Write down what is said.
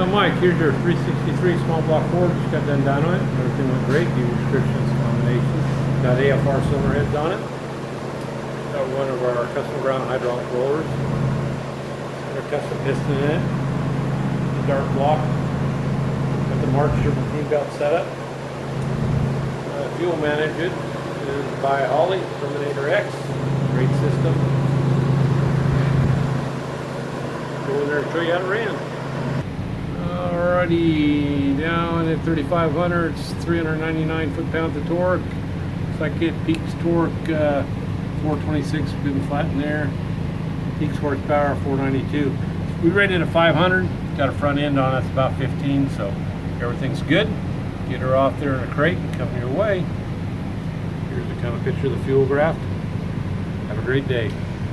I'm Mike. Here's your 363 small block Ford. Just got done dyno it. Everything went great. The restrictions combination. Got AFR cylinder heads on it. Got one of our custom ground hydraulic rollers. Got a custom piston in it. The dart block. Got the March serpentine belt set up. Fuel management is by Holley, Terminator X. Great system. Go in there and show you how it ran. Alrighty, down at 3,500, it's 399 foot-pounds of torque. Looks like it peaks torque 426, been flat in there. Peaks horsepower 492. We rated at 500, got a front end on it, it's about 15, so everything's good. Get her off there in a crate and come your way. Here's the kind of picture of the fuel graph. Have a great day.